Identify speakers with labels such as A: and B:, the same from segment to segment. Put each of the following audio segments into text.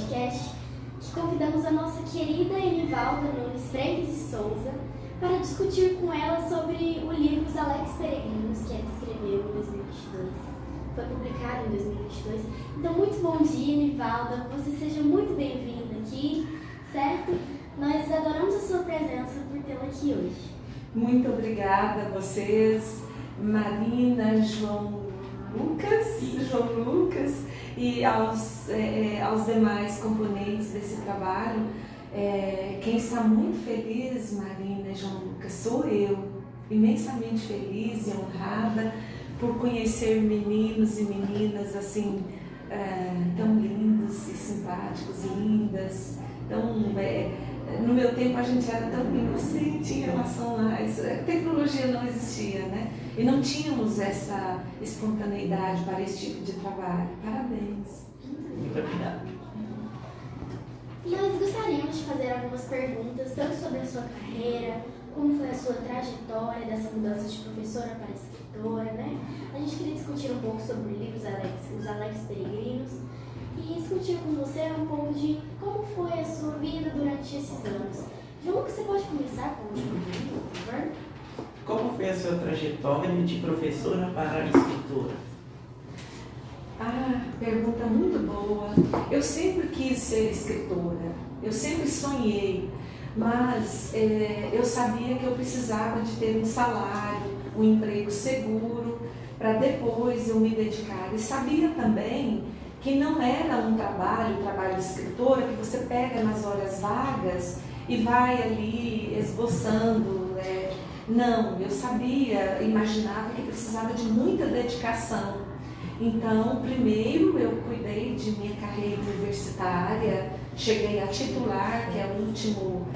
A: podcast, que convidamos a nossa querida Enivalda Nunes Freitas e Souza para discutir com ela sobre o livro Os Alex Peregrinos, que ela escreveu em 2022. Foi publicado em 2022. Então, muito bom dia, Enivalda. Você seja muito bem-vinda aqui, certo? Nós adoramos a sua presença por tê-la aqui hoje.
B: Muito obrigada a vocês, Marina, João Lucas e aos demais componentes desse trabalho. Quem está muito feliz, Marina e João Lucas, sou eu, imensamente feliz e honrada por conhecer meninos e meninas assim, tão lindos e simpáticos, lindas. Então, no meu tempo a gente era tão inocente em relação a isso. A tecnologia não existia, né? E não tínhamos essa espontaneidade para esse tipo de trabalho. Parabéns.
C: Muito obrigado.
A: Nós gostaríamos de fazer algumas perguntas, tanto sobre a sua carreira, como foi a sua trajetória dessa mudança de professora para escritora, né? A gente queria discutir um pouco sobre o livro Os Alex Peregrinos e discutir com você um pouco de como foi a sua vida durante esses anos. João, você pode começar com o livro, por favor?
C: Como foi a sua trajetória de professora para escritora?
B: Pergunta muito boa. Eu sempre quis ser escritora, eu sempre sonhei, mas eu sabia que eu precisava de ter um salário, um emprego seguro, para depois eu me dedicar. E sabia também que não era um trabalho de escritora, que você pega nas horas vagas e vai ali esboçando. Não, eu sabia, imaginava que precisava de muita dedicação. Então, primeiro eu cuidei de minha carreira universitária, cheguei a titular, que é o último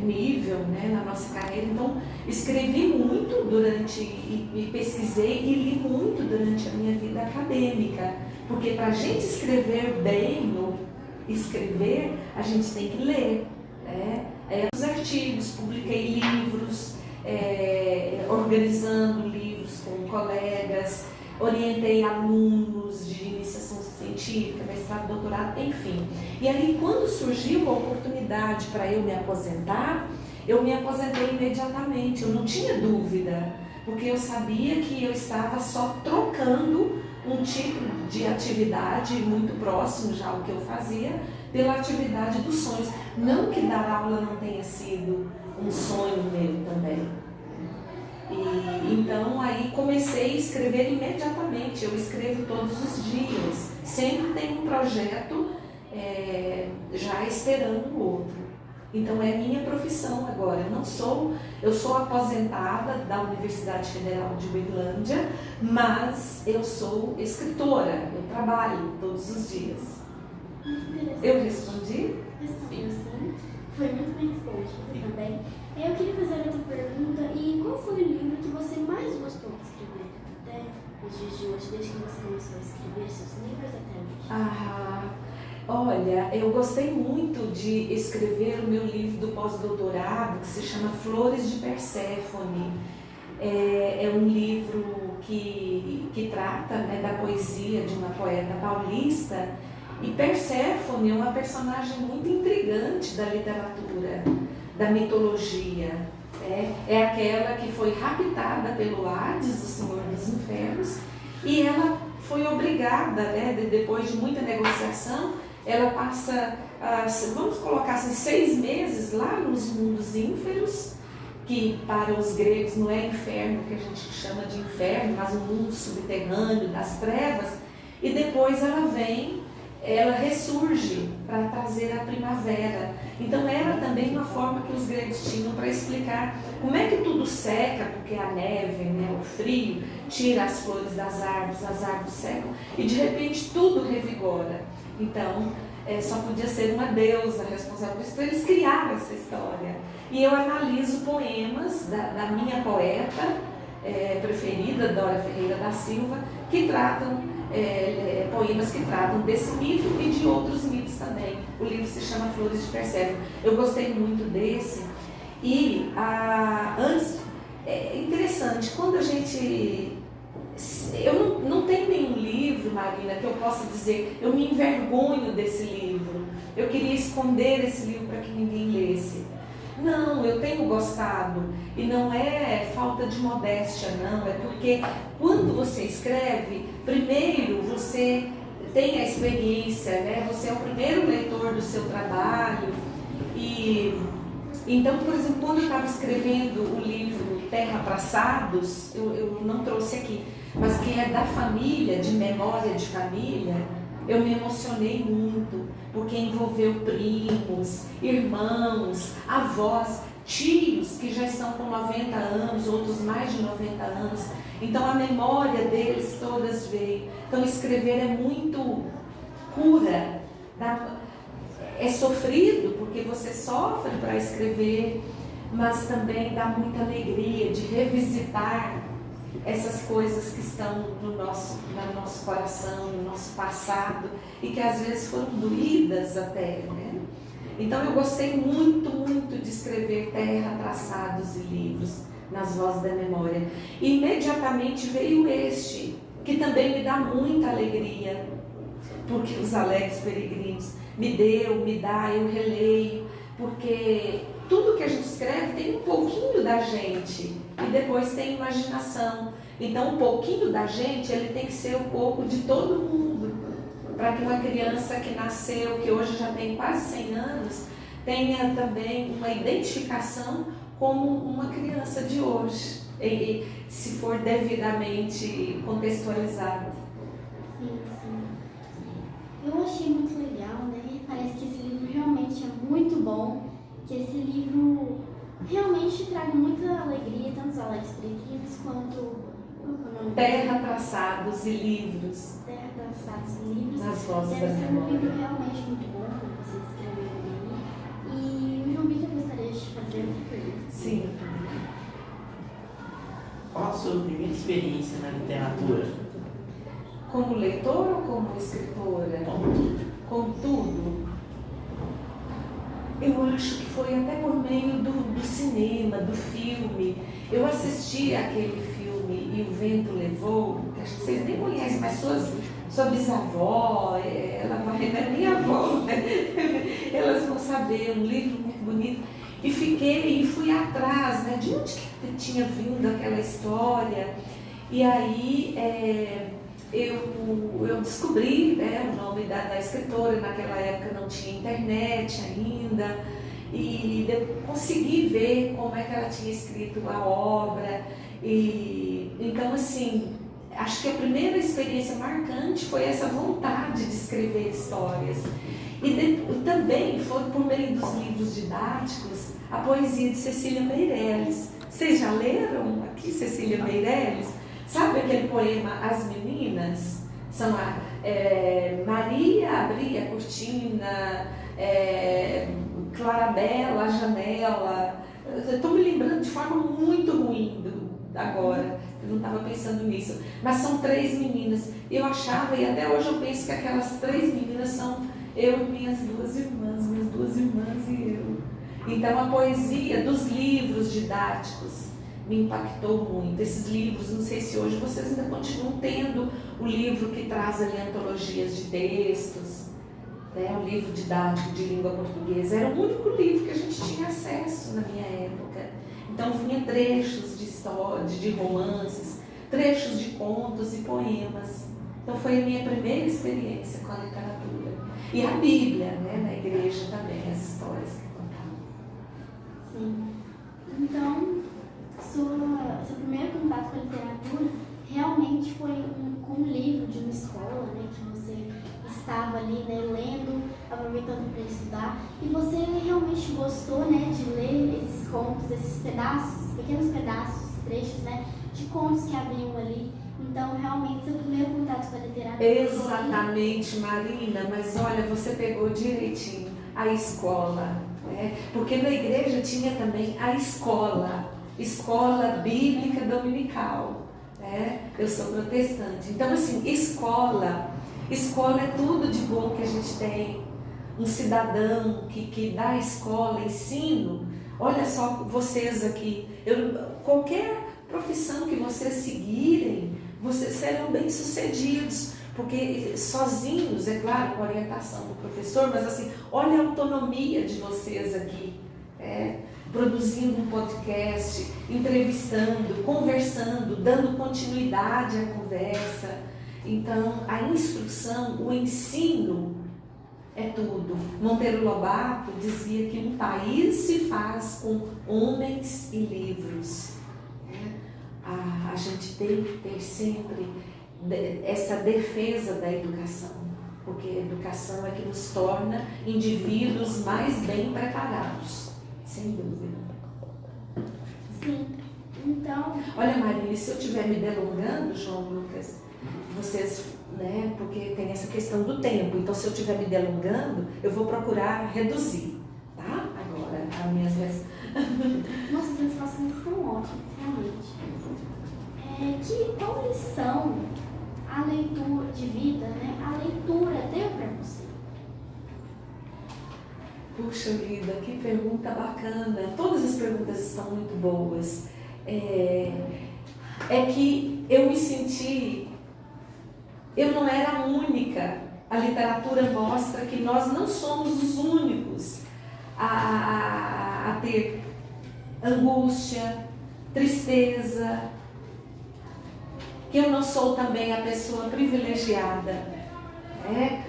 B: nível, né, na nossa carreira. Então, escrevi muito e pesquisei e li muito durante a minha vida acadêmica, porque para a gente escrever bem ou escrever, a gente tem que ler, né? Os artigos, publiquei livros, organizando livros com colegas, orientei alunos de iniciação científica, mestrado, doutorado, enfim. E aí, quando surgiu a oportunidade para eu me aposentar, eu me aposentei imediatamente, eu não tinha dúvida, porque eu sabia que eu estava só trocando um tipo de atividade muito próximo já ao que eu fazia, pela atividade dos sonhos. Não que dar aula não tenha sido um sonho meu também. E então aí comecei a escrever imediatamente, eu escrevo todos os dias, sempre tem um projeto já esperando o outro. Então é minha profissão agora, eu sou aposentada da Universidade Federal de Uberlândia, mas eu sou escritora, eu trabalho todos os dias. Eu respondi?
A: Respondeu sim, foi muito bem respondido também. Eu queria fazer outra pergunta, e qual foi o livro que você mais gostou de escrever até os dias de hoje, desde que você começou a escrever seus livros até hoje?
B: Olha, eu gostei muito de escrever o meu livro do pós-doutorado, que se chama Flores de Perséfone. É um livro que trata, né, da poesia de uma poeta paulista, e Perséfone é uma personagem muito intrigante da literatura, da mitologia. É aquela que foi raptada pelo Hades, o Senhor dos Infernos, e ela foi obrigada, né, depois de muita negociação, ela passa, vamos colocar assim, 6 meses lá nos mundos ínferos, que para os gregos não é inferno, que a gente chama de inferno, mas um mundo subterrâneo das trevas, e depois ela ressurge para trazer a primavera. Então era também uma forma que os gregos tinham para explicar como é que tudo seca, porque a neve, né, o frio, tira as flores das árvores, as árvores secam, e de repente tudo revigora. Então só podia ser uma deusa responsável por isso. Então eles criaram essa história. E eu analiso poemas da minha poeta preferida, Dora Ferreira da Silva, que tratam poemas que tratam desse mito e de outros mitos também. O livro se chama Flores de Perséfone. Eu gostei muito desse. E antes, é interessante, quando a gente... Eu não tenho nenhum livro livro, Marina, que eu possa dizer, eu me envergonho desse livro, eu queria esconder esse livro para que ninguém lesse. Não, eu tenho gostado, e não é falta de modéstia, não, é porque quando você escreve, primeiro você tem a experiência, né? Você é o primeiro leitor do seu trabalho, e então, por exemplo, quando eu estava escrevendo o livro Terra Traçados, eu não trouxe aqui, mas que é da família, de memória de família, eu me emocionei muito, porque envolveu primos, irmãos, avós, tios que já estão com 90 anos, outros mais de 90 anos. Então a memória deles todas veio. Então escrever é muito cura, é sofrido porque você sofre para escrever, mas também dá muita alegria de revisitar essas coisas que estão no nosso coração, no nosso passado, e que às vezes foram doídas até, né? Então eu gostei muito, muito de escrever Terra, Traçados e Livros nas Vozes da Memória. E imediatamente veio este, que também me dá muita alegria, porque os Alegres Peregrinos me dá, eu releio, porque tudo que a gente escreve tem um pouquinho da gente e depois tem imaginação. Então um pouquinho da gente, ele tem que ser um pouco de todo mundo, para que uma criança que nasceu, que hoje já tem quase 100 anos, tenha também uma identificação como uma criança de hoje, e se for devidamente contextualizada.
A: Sim, sim. Eu achei muito legal, né? Parece que esse livro realmente é muito bom, que esse livro realmente traga muita alegria, tanto os Alegres Peregrinos quanto
B: Terra, Traçados e Livros.
A: Terra, Traçados e Livros.
B: Nas Vozes da
A: Deve ser um
B: Memória.
A: livro realmente muito bom, como você escreveu ali. E o João Vitor gostaria de fazer outra pergunta.
B: Sim.
C: Qual a sua primeira experiência na literatura?
B: Como leitora ou como escritora? Com tudo. Eu acho que foi até por meio do cinema, do filme. Eu assisti aquele filme E o Vento Levou, que acho que vocês nem conhecem, mas sua bisavó, ela vai, né? Minha avó, né? Elas vão saber, um livro muito bonito. E fui atrás, né? De onde que tinha vindo aquela história. E aí eu descobri, né, o nome da escritora. Naquela época não tinha internet ainda, e consegui ver como é que ela tinha escrito a obra. E então, assim, acho que a primeira experiência marcante foi essa vontade de escrever histórias. E também foi por meio dos livros didáticos, a poesia de Cecília Meirelles. Vocês já leram aqui Cecília Meirelles? Sabe aquele poema As Meninas? São Maria abria a cortina, Clarabella a janela. Estou me lembrando de forma muito ruim agora, eu não estava pensando nisso. Mas são 3 meninas. Eu achava, e até hoje eu penso, que aquelas 3 meninas são eu e minhas 2 irmãs e eu. Então a poesia dos livros didáticos me impactou muito. Esses livros, não sei se hoje vocês ainda continuam tendo o livro que traz ali antologias de textos, né? O livro didático de língua portuguesa. Era o único livro que a gente tinha acesso na minha época. Então vinha trechos de história, de romances, trechos de contos e poemas. Então foi a minha primeira experiência com a literatura. E a Bíblia, né? Na igreja também, as histórias que contavam.
A: Sim. Então, seu primeiro contato com a literatura realmente foi com um livro de uma escola, né, que você estava ali, né, lendo, aproveitando para estudar, e você realmente gostou, né, de ler esses contos, esses pedaços, pequenos pedaços, trechos, né, de contos que haviam ali. Então, realmente, seu primeiro contato com a literatura.
B: Exatamente, Marina, mas olha, você pegou direitinho a escola, né? Porque na igreja tinha também a escola bíblica dominical, né? Eu sou protestante, então assim, escola é tudo de bom que a gente tem. Um cidadão que dá escola, ensino. Olha só, vocês aqui, qualquer profissão que vocês seguirem, vocês serão bem-sucedidos, porque sozinhos, é claro, com a orientação do professor, mas assim, olha a autonomia de vocês aqui, produzindo um podcast, entrevistando, conversando, dando continuidade à conversa. Então, a instrução, o ensino é tudo. Monteiro Lobato dizia que um país se faz com homens e livros. A gente tem que ter sempre essa defesa da educação, porque a educação é que nos torna indivíduos mais bem preparados, sem dúvida.
A: Sim, então...
B: Olha, Marília, se eu estiver me delongando, João Lucas, vocês, né, porque tem essa questão do tempo, então se eu estiver me delongando, eu vou procurar reduzir, tá? Agora, as minhas respostas.
A: Nossa, as respostas estão ótimas, realmente. Qual lição a leitura de vida, né, a leitura deu para você?
B: Puxa vida, que pergunta bacana. Todas as perguntas estão muito boas. É que eu me senti... Eu não era a única. A literatura mostra que nós não somos os únicos a ter angústia, tristeza, que eu não sou também a pessoa privilegiada.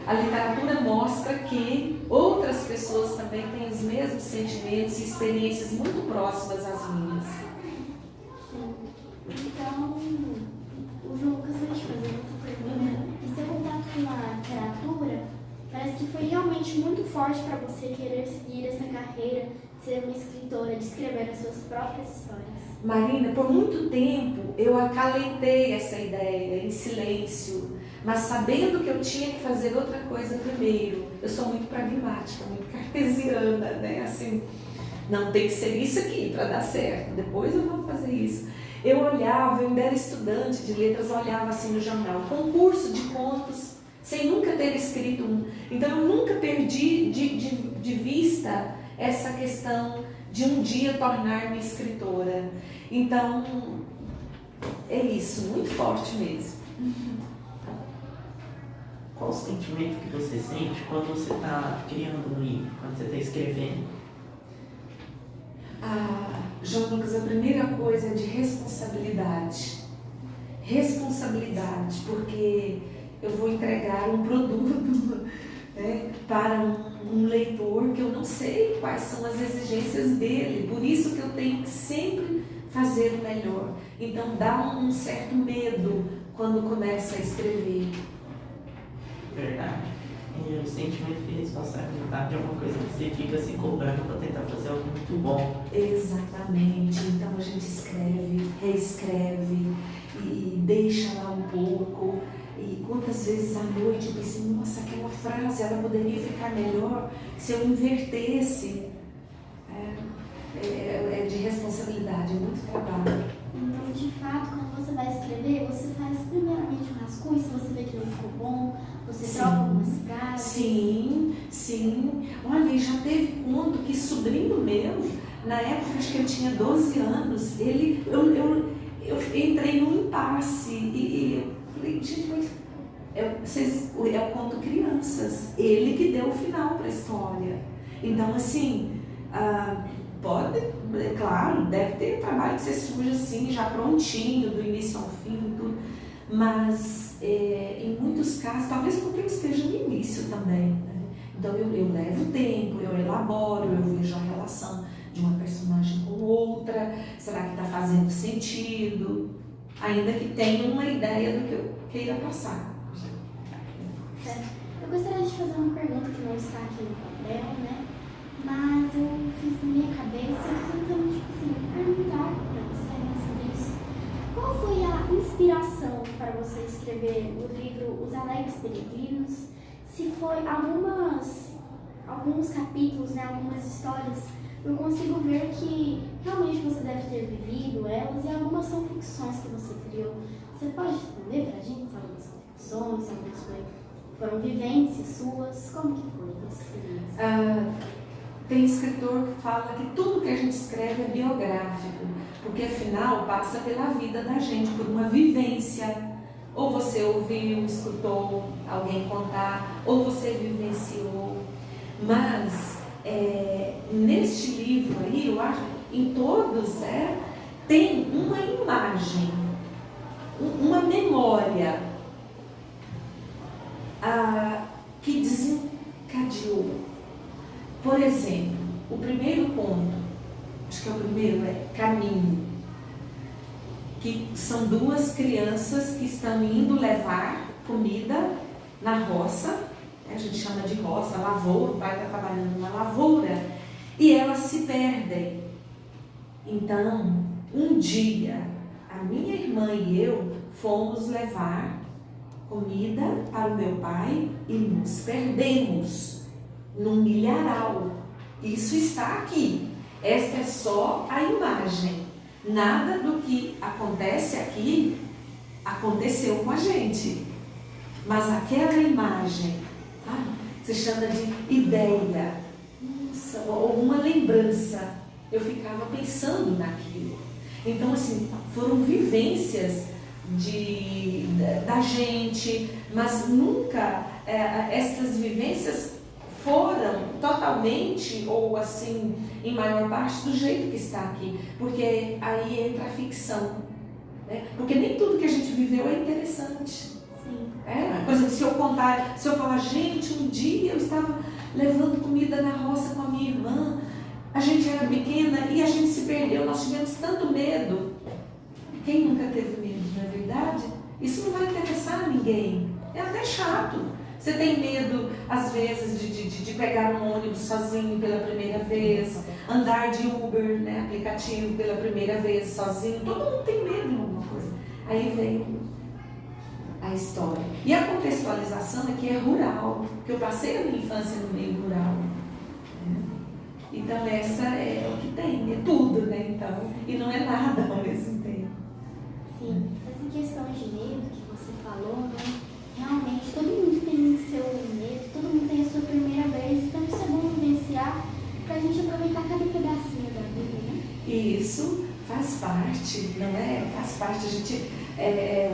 B: A literatura mostra que outras pessoas também têm os mesmos sentimentos e experiências muito próximas às minhas.
A: Sim. Então, o João Lucas vai te fazer outra pergunta. E seu contato com a literatura parece que foi realmente muito forte para você querer seguir essa carreira, ser uma escritora, de escrever as suas próprias histórias.
B: Marina, por muito tempo eu acalentei essa ideia em silêncio, mas sabendo que eu tinha que fazer outra coisa primeiro. Eu sou muito pragmática, muito cartesiana, né? Assim, não tem que ser isso aqui para dar certo, depois eu vou fazer isso. Eu olhava, eu ainda era estudante de letras, eu olhava assim no jornal, concurso de contos, sem nunca ter escrito um. Então eu nunca perdi de vista essa questão de um dia tornar-me escritora. Então, é isso, muito forte mesmo.
C: Qual o sentimento que você sente quando você está criando um livro, quando você está escrevendo?
B: João Lucas, a primeira coisa é de responsabilidade. Responsabilidade, porque eu vou entregar um produto, né, para um leitor que eu não sei quais são as exigências dele, por isso que eu tenho que sempre fazer o melhor. Então dá um certo medo quando começa a escrever.
C: Verdade. E o sentimento de responsabilidade é uma coisa que você fica se cobrando para tentar fazer algo muito bom.
B: Exatamente. Então a gente escreve, reescreve e deixa lá um pouco. E quantas vezes à noite eu pensei, nossa, aquela frase ela poderia ficar melhor se eu invertesse. É de responsabilidade, é muito trabalho.
A: Então, de fato, quando você vai escrever, você faz primeiramente um rascunho, se você vê que não ficou bom, você troca algumas frases.
B: Sim. Olha, já teve conto que sobrinho meu, na época acho que eu tinha 12 anos, eu entrei num impasse e eu falei, gente, mas é o conto Crianças, ele que deu o final para a história. Então, assim, pode, é claro, deve ter trabalho que você surge assim, já prontinho, do início ao fim, tudo, mas em muitos casos, talvez porque eu esteja no início também, né? Então eu levo tempo, eu elaboro, eu vejo a relação de uma personagem com outra, será que está fazendo sentido, ainda que tenha uma ideia do que eu queira passar.
A: Eu gostaria de fazer uma pergunta que não está aqui no papel, né? Mas eu fiz na minha cabeça tentando, tipo assim, perguntar para você, né, sobre isso. Qual foi a inspiração para você escrever o livro Os Alegres Peregrinos? Se foi alguns capítulos, né, algumas histórias, eu consigo ver que realmente você deve ter vivido elas e algumas são ficções que você criou. Você pode responder para a gente se algumas são ficções, se algumas foram vivências suas? Como que foi essa experiência?
B: Tem escritor que fala que tudo que a gente escreve é biográfico, porque afinal passa pela vida da gente, por uma vivência, ou você ouviu, escutou alguém contar, ou você vivenciou. Mas neste livro aí, eu acho, em todos, tem uma imagem, uma memória que desencadeou. Por exemplo, o primeiro ponto, acho que é o primeiro, caminho. Que são duas crianças que estão indo levar comida na roça, a gente chama de roça, lavoura, o pai está trabalhando na lavoura, e elas se perdem. Então, um dia, a minha irmã e eu fomos levar comida para o meu pai e nos perdemos num milharal. Isso está aqui. Esta é só a imagem. Nada do que acontece aqui aconteceu com a gente. Mas aquela imagem, se chama de ideia, ou uma lembrança. Eu ficava pensando naquilo. Então, assim, foram vivências da gente, mas nunca essas vivências foram totalmente, ou assim, em maior parte, do jeito que está aqui. Porque aí entra a ficção. Né? Porque nem tudo que a gente viveu é interessante.
A: Sim.
B: Por exemplo, se eu falar, gente, um dia eu estava levando comida na roça com a minha irmã, a gente era pequena e a gente se perdeu, nós tivemos tanto medo. Quem nunca teve medo, não é verdade? Isso não vai interessar ninguém. É até chato. Você tem medo, às vezes, de pegar um ônibus sozinho pela primeira vez, andar de Uber, né, aplicativo, pela primeira vez sozinho. Todo mundo tem medo de alguma coisa. Aí vem a história. E a contextualização aqui é rural, porque eu passei a minha infância no meio rural. Então essa é o que tem, é tudo, né? Então, e não é nada ao mesmo tempo.
A: Sim, essa questão de medo que você falou, né? Realmente todo mundo tem o seu medo, todo mundo tem a sua primeira vez, então isso é bom vivenciar pra gente aproveitar cada pedacinho da vida, né?
B: Isso faz parte, não é? Faz parte, a gente,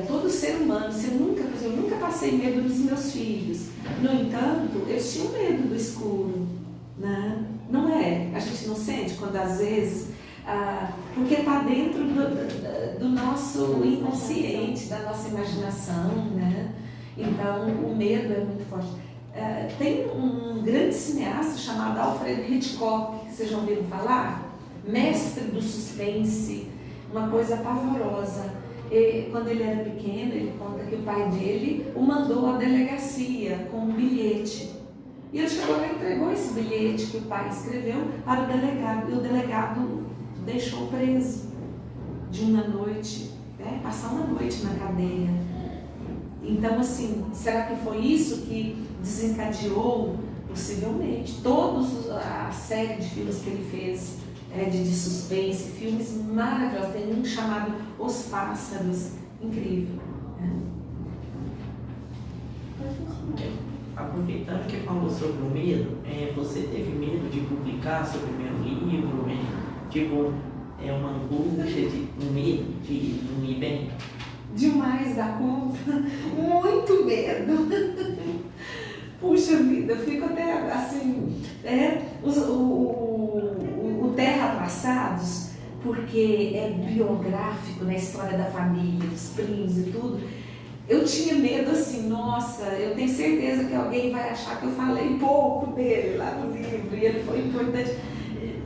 B: todo ser humano, eu nunca passei medo dos meus filhos. No entanto, eles tinham medo do escuro, né? Não é? A gente não sente quando às vezes, porque está dentro do nosso inconsciente, da nossa imaginação, né? Então, o medo é muito forte. Tem um grande cineasta chamado Alfred Hitchcock, que vocês já ouviram falar? Mestre do suspense, uma coisa pavorosa. Quando ele era pequeno, ele conta que o pai dele o mandou à delegacia com um bilhete. E ele chegou lá e entregou esse bilhete que o pai escreveu para o delegado. E o delegado deixou preso de uma noite, passar uma noite na cadeia. Então, assim, será que foi isso que desencadeou, possivelmente, a série de filmes que ele fez, de suspense, filmes maravilhosos. Tem um chamado Os Pássaros, incrível.
C: Aproveitando que falou sobre o medo, você teve medo de publicar seu primeiro livro? Tipo, uma angústia, um medo de não ir bem?
B: Demais da conta, muito medo. Puxa vida, eu fico até assim, o Terra Traçados, porque é biográfico na história da família, dos primos e tudo. Eu tinha medo assim, nossa, eu tenho certeza que alguém vai achar que eu falei pouco dele lá no livro e ele foi importante.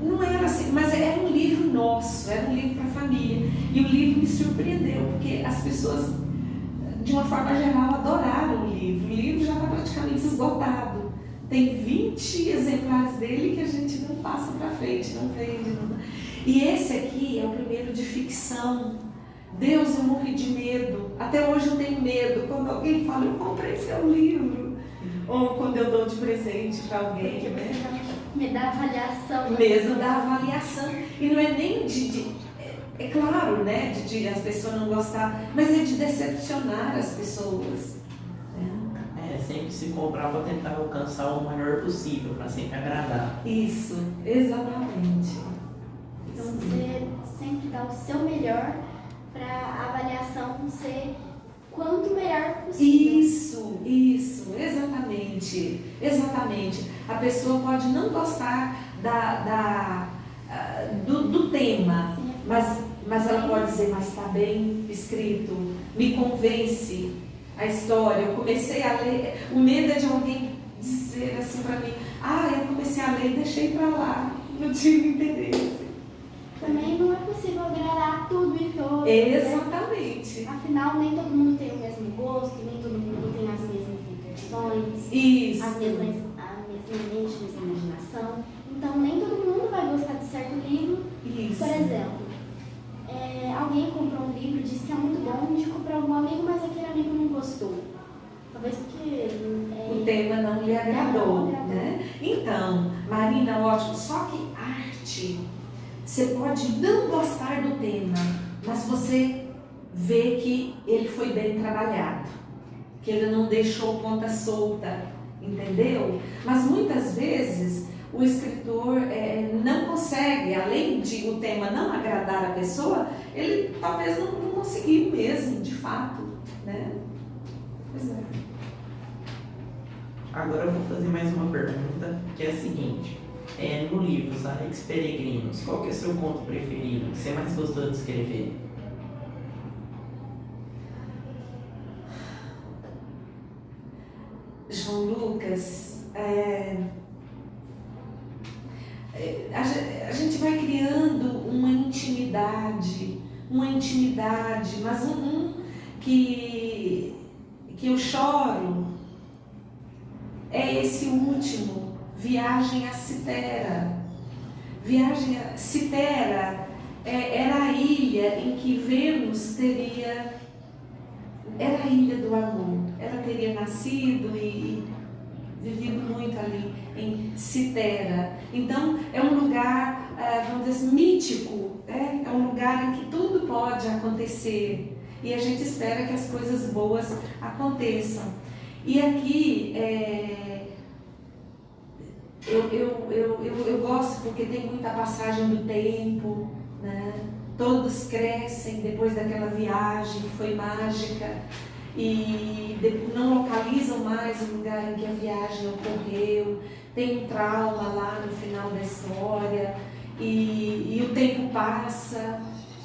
B: Não era assim, mas era um livro nosso, era um livro para a família. E o livro me surpreendeu, porque as pessoas, de uma forma geral, adoraram o livro. O livro já está praticamente esgotado. Tem 20 exemplares dele que a gente não passa para frente, não vende. Não... E esse aqui é o primeiro de ficção. Deus, eu morri de medo. Até hoje eu tenho medo. Quando alguém fala, eu comprei seu livro. Ou quando eu dou de presente para alguém, né?
A: Medo da avaliação.
B: Medo da avaliação. E não é nem é claro, né, de as pessoas não gostar, mas é de decepcionar as pessoas.
C: Sempre se comprar para tentar alcançar o maior possível, para sempre agradar.
B: Isso, exatamente.
A: Então você sempre dá o seu melhor para a avaliação ser quanto melhor possível.
B: Isso, exatamente. A pessoa pode não gostar do tema,
A: Sim.
B: mas ela pode dizer, mas está bem escrito, me convence a história. Eu comecei a ler, o medo é de alguém dizer assim para mim, eu comecei a ler e deixei para lá, não tive interesse.
A: Também não é possível agradar tudo e todos.
B: Exatamente.
A: Né? Afinal, nem todo mundo tem o mesmo gosto, nem todo mundo tem as mesmas intenções,
B: Isso.
A: a mesma mente, a mesma imaginação. Então, nem todo mundo vai gostar de certo livro.
B: Isso.
A: Por exemplo, alguém comprou um livro, disse que é muito bom, indicou para algum amigo, mas aquele amigo não gostou. Talvez porque
B: o tema não lhe agradou, né? Então, Marina, ótimo, só que arte, você pode não gostar do tema, mas você vê que ele foi bem trabalhado, que ele não deixou ponta solta, entendeu? Mas muitas vezes o escritor não consegue, além de o tema não agradar a pessoa, ele talvez não conseguiu mesmo, de fato, né? Pois é.
C: Agora eu vou fazer mais uma pergunta, que é a seguinte. No livro Os Alex Peregrinos, qual que é o seu conto preferido, que você mais gostou de escrever?
B: João Lucas, a gente vai criando uma intimidade, mas que eu choro é esse último, Viagem a Citera. Citera era a ilha em que Vênus era a ilha do amor. Ela teria nascido e vivido muito ali em Citera. Então é um lugar, vamos dizer assim, mítico, é um lugar em que tudo pode acontecer e a gente espera que as coisas boas aconteçam. E aqui eu gosto porque tem muita passagem do tempo, né? Todos crescem depois daquela viagem que foi mágica e não localizam mais o lugar em que a viagem ocorreu, tem um trauma lá no final da história e o tempo passa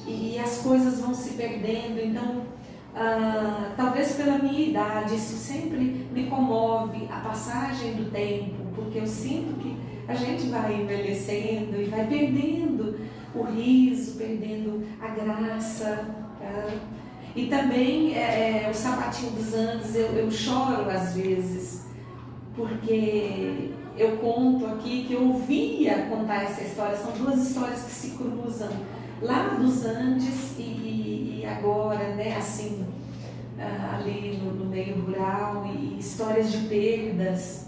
B: e as coisas vão se perdendo. Então, talvez pela minha idade, isso sempre me comove, a passagem do tempo, porque eu sinto que a gente vai envelhecendo e vai perdendo o riso, perdendo a graça. E também o Sapatinho dos Andes, eu choro às vezes, porque eu conto aqui que eu ouvia contar essa história, são duas histórias que se cruzam, lá dos Andes e agora, né, assim, ali no meio rural, e histórias de perdas.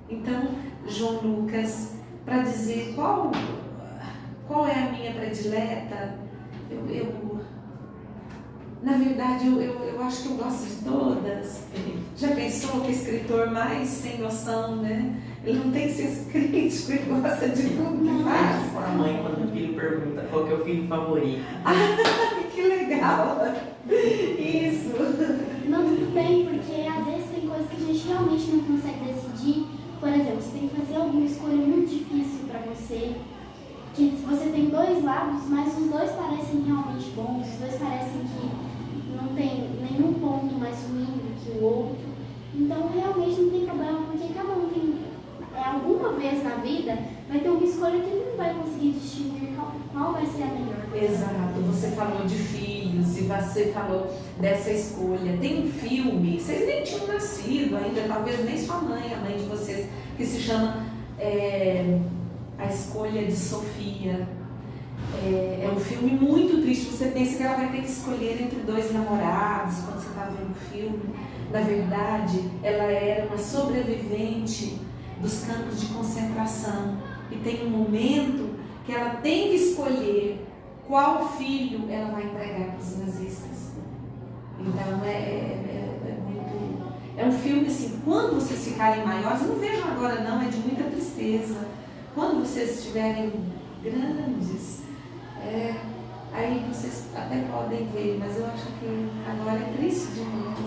B: Então, João Lucas, para dizer qual é a minha predileta, na verdade, eu acho que eu gosto de todas. Já pensou que escritor mais sem noção, né? Ele não tem senso crítico, ele gosta de tudo que faz.
C: Tipo a mãe quando o filho pergunta qual que é o filho favorito.
B: Que legal! Isso!
A: Não, tudo bem, porque às vezes tem coisas que a gente realmente não consegue decidir. Por exemplo, você tem que fazer alguma escolha muito difícil para você, que você tem dois lados, mas os dois parecem realmente bons, os dois parecem que não tem nenhum ponto mais ruim do que o outro. Então realmente não tem problema, porque cada um tem, alguma vez na vida, vai ter uma escolha que ele não vai conseguir distinguir qual vai ser a melhor.
B: Exato, você falou de filhos e você falou dessa escolha. Tem um filme, vocês nem tinham nascido ainda, talvez nem sua mãe, a mãe de vocês, que se chama A Escolha de Sofia. É um filme muito triste, você pensa que ela vai ter que escolher entre dois namorados quando você está vendo o filme. Na verdade, ela era uma sobrevivente dos campos de concentração e tem um momento que ela tem que escolher qual filho ela vai entregar para os nazistas. Então é um filme assim, quando vocês ficarem maiores, não vejam agora não, é de muita tristeza. Quando vocês estiverem grandes, Aí vocês até podem ver, mas eu acho que agora é triste demais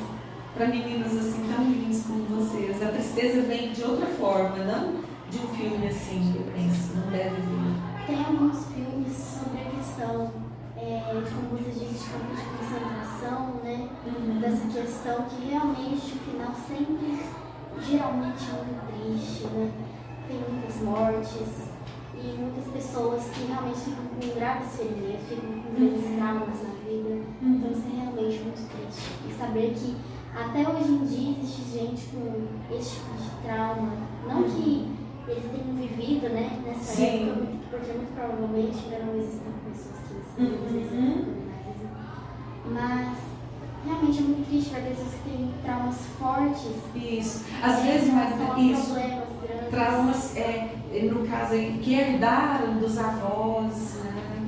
B: para meninos assim tão lindos como vocês. A tristeza vem de outra forma, não de um filme assim, eu penso, não deve vir.
A: Tem alguns filmes sobre a questão de, como você disse, de campo de concentração, né? Dessa questão que realmente o final sempre, geralmente é muito triste, né? Tem muitas mortes e muitas pessoas que realmente ficam com graves ferimentos, ficam com grandes traumas na vida. Então isso é realmente muito triste. E saber que até hoje em dia existe gente com esse tipo de trauma, não que eles tenham vivido, né, nessa
B: Sim.
A: época, porque muito provavelmente ainda não existem pessoas que existem mas realmente é muito triste ver pessoas que têm traumas fortes.
B: Isso. Às vezes, mas isso.
A: Problemas grandes.
B: Traumas, no caso, que herdaram dos avós, né?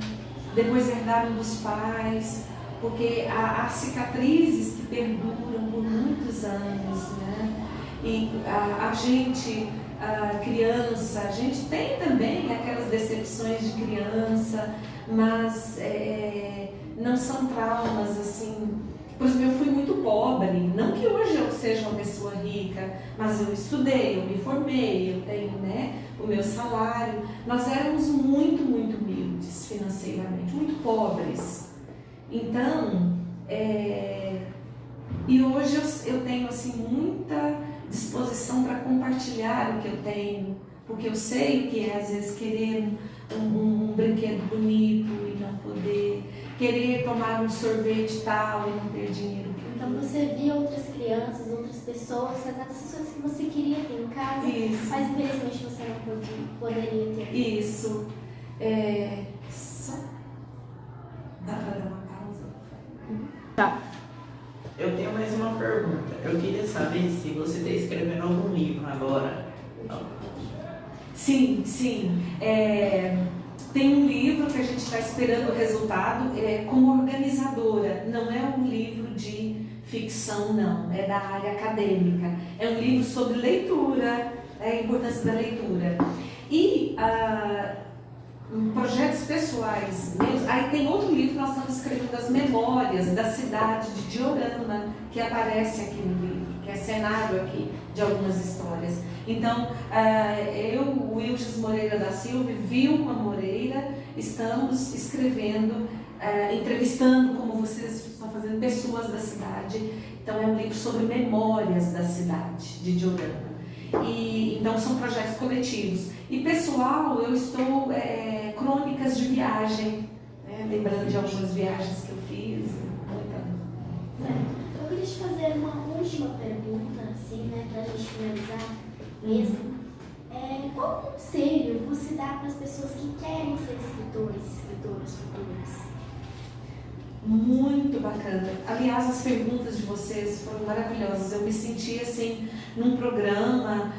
B: Depois herdaram dos pais, porque há cicatrizes que perduram por muitos anos, né? E a gente, a criança, a gente tem também aquelas decepções de criança, mas não são traumas assim. Por exemplo, eu fui muito pobre, não que hoje eu seja uma pessoa rica, mas eu estudei, eu me formei, eu tenho, né, o meu salário. Nós éramos muito, muito humildes financeiramente, muito pobres. Então, e hoje eu tenho assim muita disposição para compartilhar o que eu tenho, porque eu sei o que é às vezes querer um brinquedo bonito e não poder, querer tomar um sorvete tal e não ter dinheiro.
A: Então você via outras crianças, outras pessoas fazendo as coisas que você queria ter em casa,
B: Isso.
A: mas infelizmente você não poderia ter.
B: Isso. Só dá para dar uma pausa?
A: Tá.
C: Eu tenho mais uma pergunta. Eu queria saber se você está escrevendo algum livro agora.
B: Sim, sim. Tem um livro que a gente está esperando o resultado como organizadora. Não é um livro de ficção, não. É da área acadêmica. É um livro sobre leitura, a importância da leitura. E projetos pessoais mesmo. Aí tem outro livro que nós estamos escrevendo, as memórias da cidade de Diorama, que aparece aqui no livro, que é cenário aqui de algumas histórias. Então, eu, Wilges Moreira da Silva e Vilma Moreira, estamos escrevendo, entrevistando, como vocês estão fazendo, pessoas da cidade. Então, é um livro sobre memórias da cidade de Diorama. Então, são projetos coletivos. E pessoal, eu estou crônicas de viagem, né? Lembrando de algumas viagens que eu fiz.
A: Eu queria te fazer uma última pergunta, assim, né, para a gente finalizar mesmo. Qual conselho você dá para as pessoas que querem ser escritores e escritoras futuras?
B: Muito bacana. Aliás, as perguntas de vocês foram maravilhosas. Eu me senti assim num programa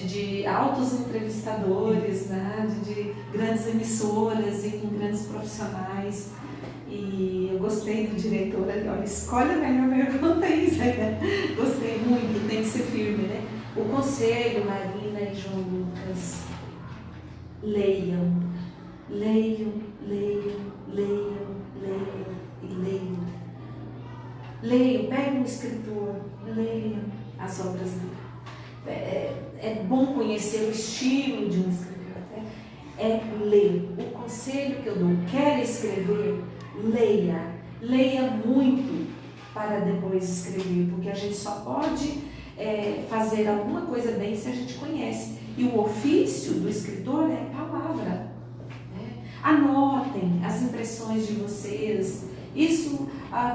B: de altos entrevistadores, né? de grandes emissoras e com grandes profissionais. E eu gostei do diretor ali, olha, escolhe a melhor pergunta aí, né? Gostei muito, tem que ser firme, né? O conselho, Marina e João Lucas, leiam, leiam, leiam, leiam, leiam e leiam. Leiam, peguem um escritor, leiam as obras dele. É bom conhecer o estilo de um escritor, né? Ler. O conselho que eu dou, quer escrever, leia. Leia muito para depois escrever, porque a gente só pode fazer alguma coisa bem se a gente conhece. E o ofício do escritor é palavra. Né? Anotem as impressões de vocês. Isso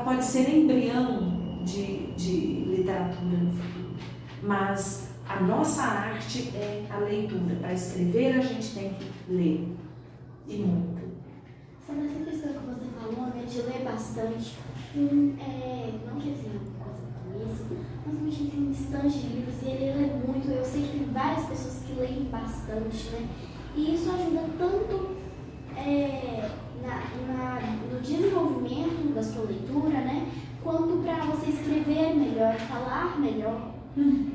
B: pode ser embrião de literatura no futuro. Mas a nossa arte é a leitura. Para escrever, a gente tem que ler. E muito.
A: Sobre essa questão que você falou, né, de ler bastante, não quer dizer uma coisa com isso, mas a gente tem um estante de livros e ele lê muito. Eu sei que tem várias pessoas que leem bastante, né? E isso ajuda tanto no desenvolvimento da sua leitura, né? Quanto para você escrever melhor, falar melhor.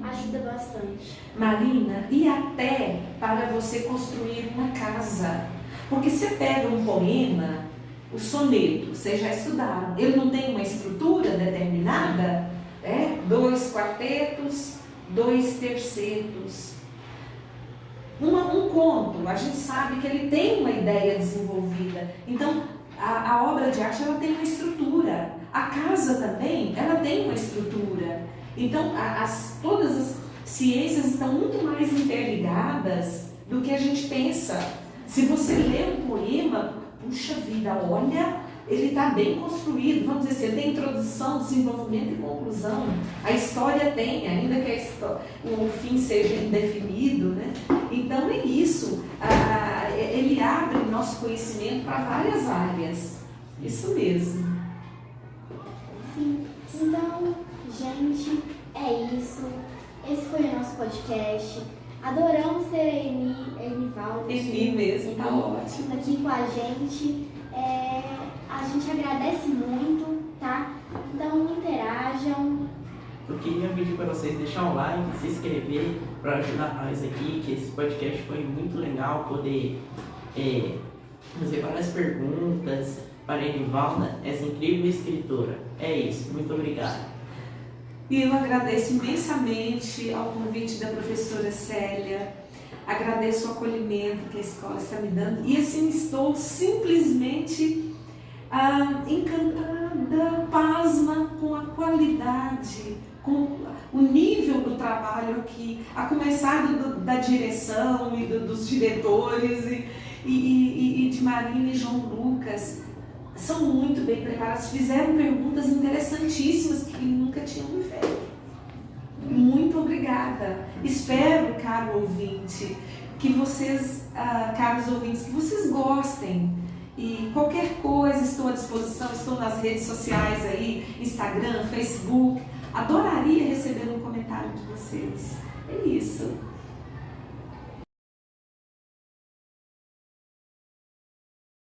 A: Ajuda bastante.
B: Marina, e até para você construir uma casa. Porque você pega um poema O soneto, vocês já estudaram, ele não tem uma estrutura determinada, 2 quartetos, 2 tercetos. Um conto, a gente sabe que ele tem uma ideia desenvolvida. Então, a obra de arte ela tem uma estrutura. A casa também, ela tem uma estrutura. Então, todas as ciências estão muito mais interligadas do que a gente pensa. Se você lê um poema, puxa vida, olha, ele está bem construído. Vamos dizer assim, ele tem introdução, desenvolvimento e conclusão. A história tem, ainda que o fim seja indefinido, né? Então é isso. Ele abre nosso conhecimento para várias áreas. Isso mesmo.
A: Sim. Então, gente, é isso. Esse foi o nosso podcast. Adoramos ter a Enivalda.
B: Eni mesmo, tá ótimo.
A: Aqui com a gente. A gente agradece muito, tá? Então interajam.
C: Eu queria pedir para vocês deixar um like, se inscrever para ajudar nós aqui, que esse podcast foi muito legal, poder fazer várias perguntas para a Enivalda, essa incrível escritora. É isso, muito obrigado.
B: E eu agradeço imensamente ao convite da professora Célia, agradeço o acolhimento que a escola está me dando e assim estou simplesmente encantada, pasma com a qualidade, com o nível do trabalho aqui, a começar da direção e dos diretores e de Marina e João Lucas. São muito bem preparados, fizeram perguntas interessantíssimas que nunca tinham me feito. Muito obrigada. Espero, caro ouvinte, que vocês, caros ouvintes, que vocês gostem. E qualquer coisa, estou à disposição, estou nas redes sociais aí, Instagram, Facebook. Adoraria receber um comentário de vocês. É isso.